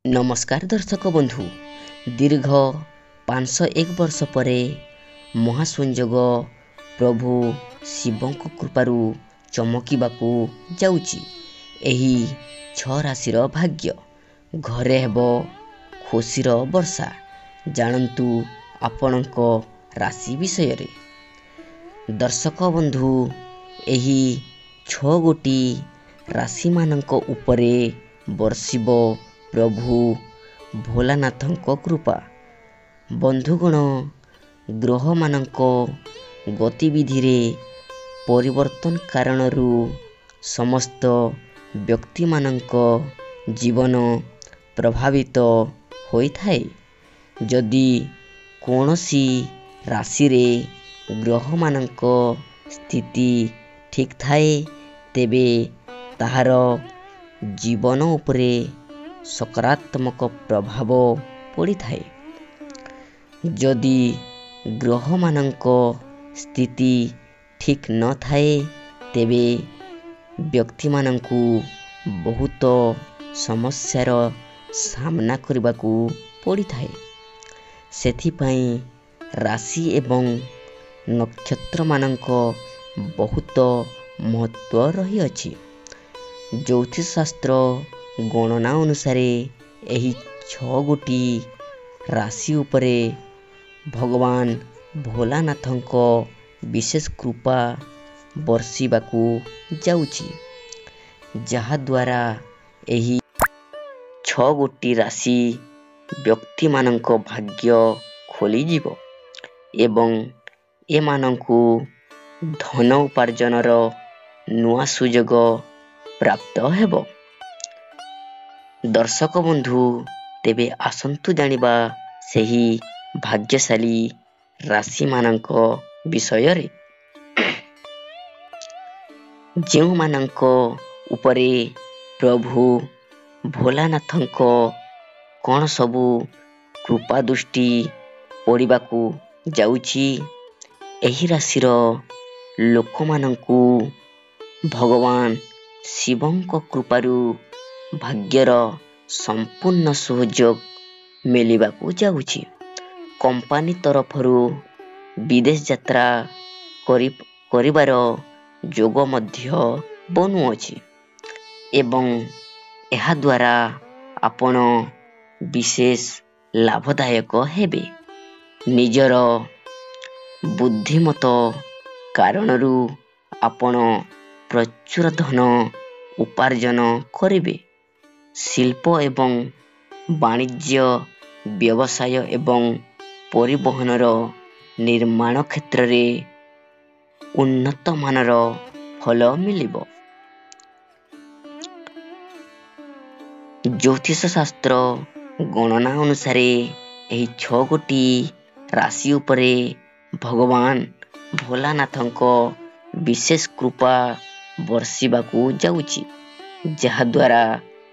नमस्कार दर्शक बंधु दीर्घ 501 वर्ष परे महासंयोग प्रभु शिवों कृपारू चमकिबाकू जाउची। एही 6 राशिर भाग्य घरे हेबो खुशीर वर्षा। जानन्तु आपणक राशि विषय रे। दर्शक बंधु एही 6 गोटी राशि मानक उपरे वर्षिबो प्रभु भोलानाथଙ୍କ कृपा। बंधुगण ग्रह मानक गतिविधि रे परिवर्तन कारणरू समस्त व्यक्ति मानक जीवन प्रभावित होइथाए। जदि कोनोसी राशि रे ग्रह मानक स्थिति ठीक थाए तेबे ताहार जीवन उपरे सकारात्मक प्रभाव पड़ी थाए। जदि ग्रह मानक स्थिति ठीक न थाए तेबे व्यक्ति मानकू बहुत समस्यार सामना करबाकू पड़ी थाए। सेथिपाई राशि एवं नक्षत्र मानक बहुत महत्व रही अछि। ज्योतिष शास्त्र गणना अनुसार एही 6 गोटी राशि उपरे भगवान भोलानाथଙ୍କ विशेष कृपा वर्षिबाकू जाउची, जहा द्वारा एही 6 गोटी राशि व्यक्ति मानक भाग्य खोली जीवो एवं ए मानकू धन उपार्जनर नुआ सुजोग प्राप्त हेबो। दर्शक बंधु तेबे आसंतु जानिबा सेही भाग्यशाली राशि मानक विषय रे। जेउ मानक उपरे प्रभु भोलानाथଙ୍କ कोन सबु कृपा दृष्टि पड़िबाकू जाउची, एही राशिर लोक मानकू भगवान शिवଙ୍କ कृपारू भाग्यर संपूर्ण सहयोग मिलिबाकू जाउची। कंपनी तरफरू विदेश यात्रा करिबार जोग मध्य बनुअछि एवं एहा द्वारा आपण विशेष लाभदायक हेबे। निजर बुद्धिमत कारणरू आपण प्रचुर धन उपार्जन करिबे। शिल्प एवं वाणिज्य व्यवसाय एवं परिवहनर निर्माण क्षेत्र रे उन्नत मानर फल मिलिबो। ज्योतिष शास्त्र गणना अनुसार एही 6 गोटी राशि उपरे भगवान भोलानाथଙ୍କ विशेष कृपा वर्षिबाकू जाउची, जहा द्वारा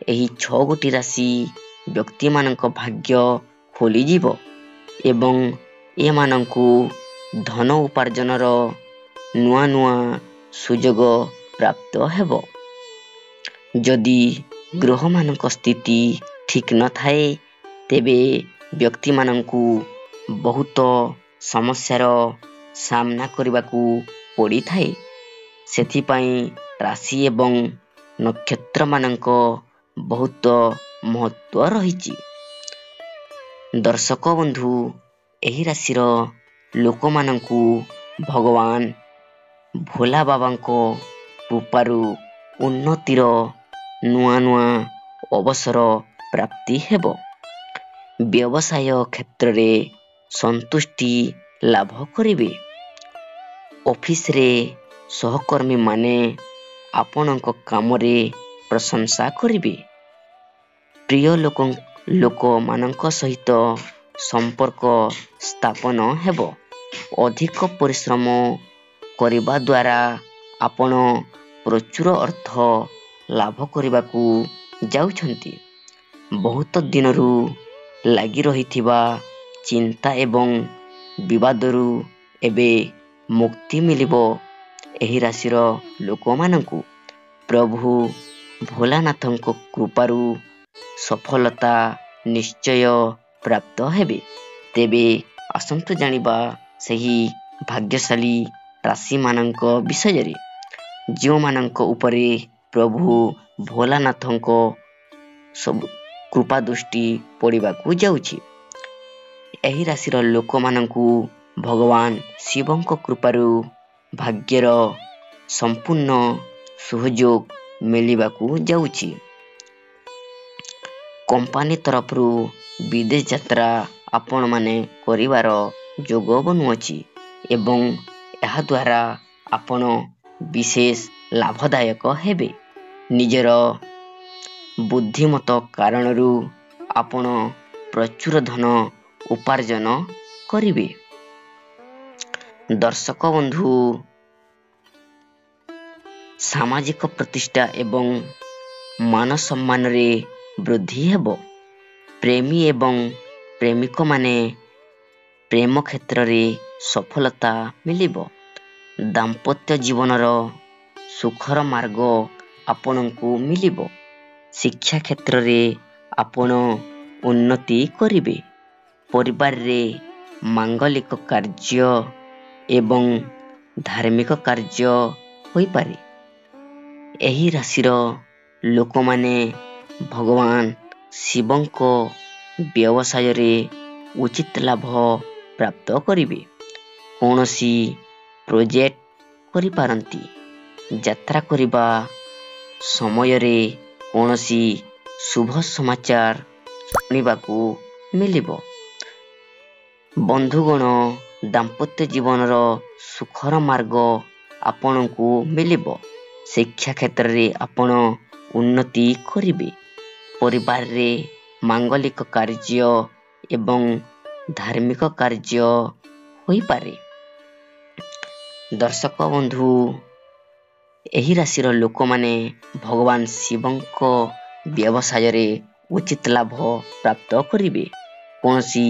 एही 6 गोटी राशि व्यक्ति मानक भाग्य खोली जीवो एवं ए मानकू धन उपार्जनर नुआ नुआ सुजोग प्राप्त हेबो। जदि ग्रह मानक स्थिति ठीक न थाए तेबे व्यक्ति मानकू बहुत समस्यार सामना करबाकू पड़ी थाए। सेथिपाई राशि एवं नक्षत्र मानक बहुत महत्व रहिची। दर्शक बंधु एही राशिर लोक मानकू भगवान भोला बाबांको कृपारू उन्नतिर नुआ नुआ अवसर प्राप्ति हेबो। व्यवसाय क्षेत्र रे संतुष्टि लाभ करिवे। ऑफिस रे सहकर्मी माने आपणक काम रे प्रशंसा करिवे। प्रिय लोक मानक सहित संपर्क स्थापन हेबो। अधिक परिश्रम करिबा द्वारा आपण प्रचुर अर्थ लाभ करिबाकू जाउछंती। बहुत दिनरू लागि रहिथिबा चिंता एवं विवादरू एबे मुक्ति मिलिबो। एही राशिर लोक मानकू प्रभु भोलानाथଙ୍କ कृपारू ସଫଳତା ନିଶ୍ଚୟ ପ୍ରାପ୍ତ ହେବେ। ତେବେ ଆସନ୍ତୁ ଜାଣିବା ସେହି ଭାଗ୍ୟଶାଳୀ ରାଶିମାନଙ୍କ ବିଷୟରେ, ଯେଉଁମାନଙ୍କ ଉପରେ ପ୍ରଭୁ ଭୋଲାନାଥଙ୍କ ସବୁ କୃପା ଦୃଷ୍ଟି ପଡ଼ିବାକୁ ଯାଉଛି। ଏହି ରାଶିର ଲୋକମାନଙ୍କୁ ଭଗବାନ ଶିବଙ୍କ କୃପାରୁ ଭାଗ୍ୟର ସମ୍ପୂର୍ଣ୍ଣ ସହଯୋଗ ମିଳିବାକୁ ଯାଉଛି। କମ୍ପାନୀ ତରଫରୁ ବିଦେଶ ଯାତ୍ରା ଆପଣମାନେ କରିବାର ଯୋଗ ବନୁଅଛି ଏବଂ ଏହାଦ୍ୱାରା ଆପଣ ବିଶେଷ ଲାଭଦାୟକ ହେବେ। ନିଜର ବୁଦ୍ଧିମତ କାରଣରୁ ଆପଣ ପ୍ରଚୁର ଧନ ଉପାର୍ଜନ କରିବେ। ଦର୍ଶକ ବନ୍ଧୁ, ସାମାଜିକ ପ୍ରତିଷ୍ଠା ଏବଂ ମାନ ସମ୍ମାନରେ ବୃଦ୍ଧି ହେବ। ପ୍ରେମୀ ଏବଂ ପ୍ରେମିକମାନେ ପ୍ରେମ କ୍ଷେତ୍ରରେ ସଫଳତା ମିଳିବ। ଦାମ୍ପତ୍ୟ ଜୀବନର ସୁଖର ମାର୍ଗ ଆପଣଙ୍କୁ ମିଳିବ। ଶିକ୍ଷା କ୍ଷେତ୍ରରେ ଆପଣ ଉନ୍ନତି କରିବେ। ପରିବାରରେ ମାଙ୍ଗଳିକ କାର୍ଯ୍ୟ ଏବଂ ଧାର୍ମିକ କାର୍ଯ୍ୟ ହୋଇପାରେ। ଏହି ରାଶିର ଲୋକମାନେ ଭଗବାନ ଶିବଙ୍କ ବ୍ୟବସାୟରେ ଉଚିତ ଲାଭ ପ୍ରାପ୍ତ କରିବେ। କୌଣସି ପ୍ରୋଜେକ୍ଟ କରିପାରନ୍ତି। ଯାତ୍ରା କରିବା ସମୟରେ କୌଣସି ଶୁଭ ସମାଚାର ଶୁଣିବାକୁ ମିଳିବ। ବନ୍ଧୁଗଣ, ଦାମ୍ପତ୍ୟ ଜୀବନର ସୁଖର ମାର୍ଗ ଆପଣଙ୍କୁ ମିଳିବ। ଶିକ୍ଷା କ୍ଷେତ୍ରରେ ଆପଣ ଉନ୍ନତି କରିବେ। ପରିବାରରେ ମାଙ୍ଗଳିକ କାର୍ଯ୍ୟ ଏବଂ ଧାର୍ମିକ କାର୍ଯ୍ୟ ହୋଇପାରେ। ଦର୍ଶକ ବନ୍ଧୁ, ଏହି ରାଶିର ଲୋକମାନେ ଭଗବାନ ଶିବଙ୍କ ବ୍ୟବସାୟରେ ଉଚିତ ଲାଭ ପ୍ରାପ୍ତ କରିବେ। କୌଣସି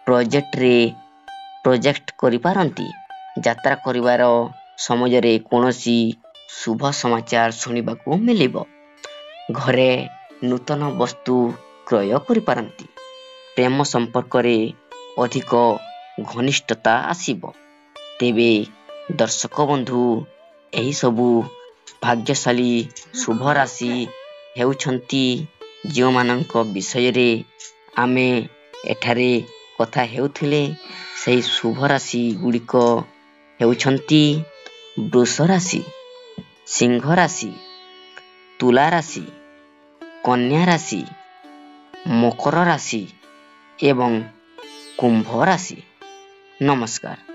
ପ୍ରୋଜେକ୍ଟ କରିପାରନ୍ତି। ଯାତ୍ରା କରିବାର ସମୟରେ କୌଣସି ଶୁଭ ସମାଚାର ଶୁଣିବାକୁ ମିଳିବ। ଘରେ ନୂତନ ବସ୍ତୁ କ୍ରୟ କରିପାରନ୍ତି। ପ୍ରେମ ସମ୍ପର୍କରେ ଅଧିକ ଘନିଷ୍ଠତା ଆସିବ। ତେବେ ଦର୍ଶକ ବନ୍ଧୁ, ଏହିସବୁ ଭାଗ୍ୟଶାଳୀ ଶୁଭ ରାଶି ହେଉଛନ୍ତି ଯେଉଁମାନଙ୍କ ବିଷୟରେ ଆମେ ଏଠାରେ କଥା ହେଉଥିଲେ। ସେହି ଶୁଭ ରାଶି ଗୁଡ଼ିକ ହେଉଛନ୍ତି ବୃଷ ରାଶି, ସିଂହ ରାଶି, ତୁଲା ରାଶି, କନ୍ୟା ରାଶି, ମକର ରାଶି ଏବଂ କୁମ୍ଭ ରାଶି। ନମସ୍କାର।